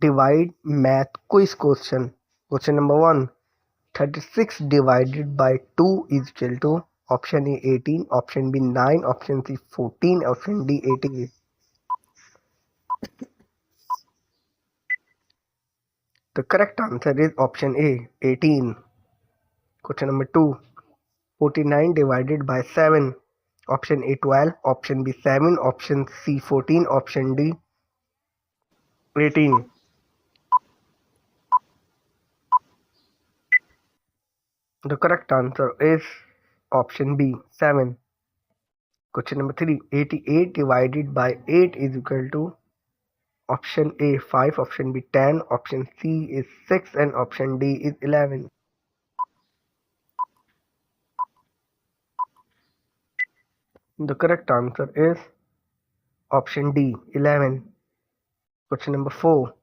divide math quiz question. Question number 1. 36 divided by 2 is equal to option A 18, option B 9, option C 14, option D 88. The correct answer is option A 18. Question number 2. 49 divided by 7. Option A 12, option B 7, option C 14, option D 18. The correct answer is option B 7. Question number 3. 88 divided by 8 is equal to option A 5, option B 10, option C is 6 and option D is 11. The correct answer is option D 11. Question number 4.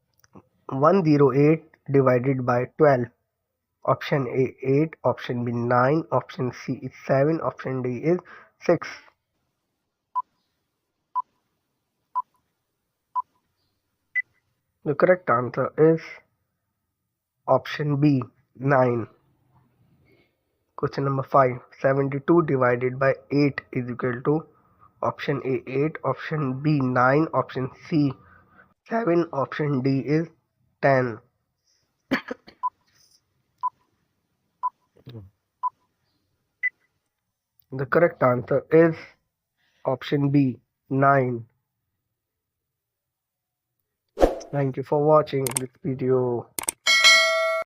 108 divided by 12. Option A 8, option B 9, option C is 7, option D is 6. The correct answer is option B 9. Question number 5. 72 divided by 8 is equal to option A 8, option B 9, option C 7, option D is 10. The correct answer is option B 9. Thank you for watching this video.